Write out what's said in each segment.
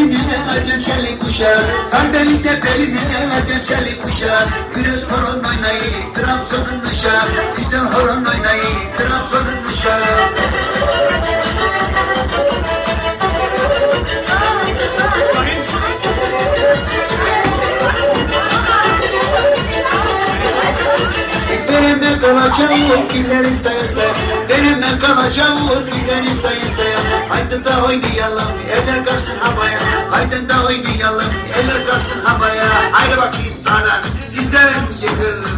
beline acem çelik kuşağı. Sandalikte beline acem çelik kuşağı. Güneş horon oynayı Trabzon'un uşağı. Güzel horon oynayı Trabzon'un uşağı. Benimle kalacağım ileri saya saya. Benimle kalacağım ileri saya saya. Haydi da oynayalım eller kalsın havaya. Haydi da oynayalım eller kalsın havaya. Haydi bakayım sana dizlerim yıkıl.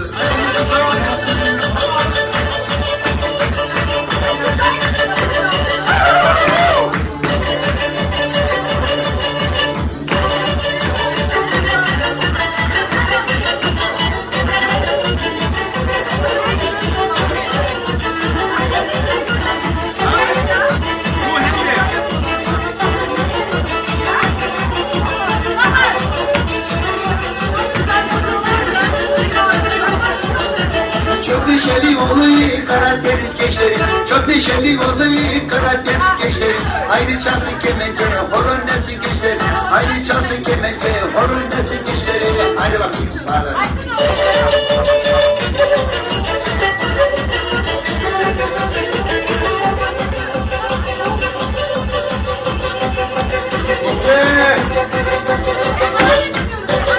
Çok neşeli oluyor Karadeniz gençleri. Çok neşeli oluyor Karadeniz gençleri. Haydi çalsın kemençe, horon etsin gençleri. Haydi çalsın kemençe, horon etsin gençleri. Haydi bakayım sana.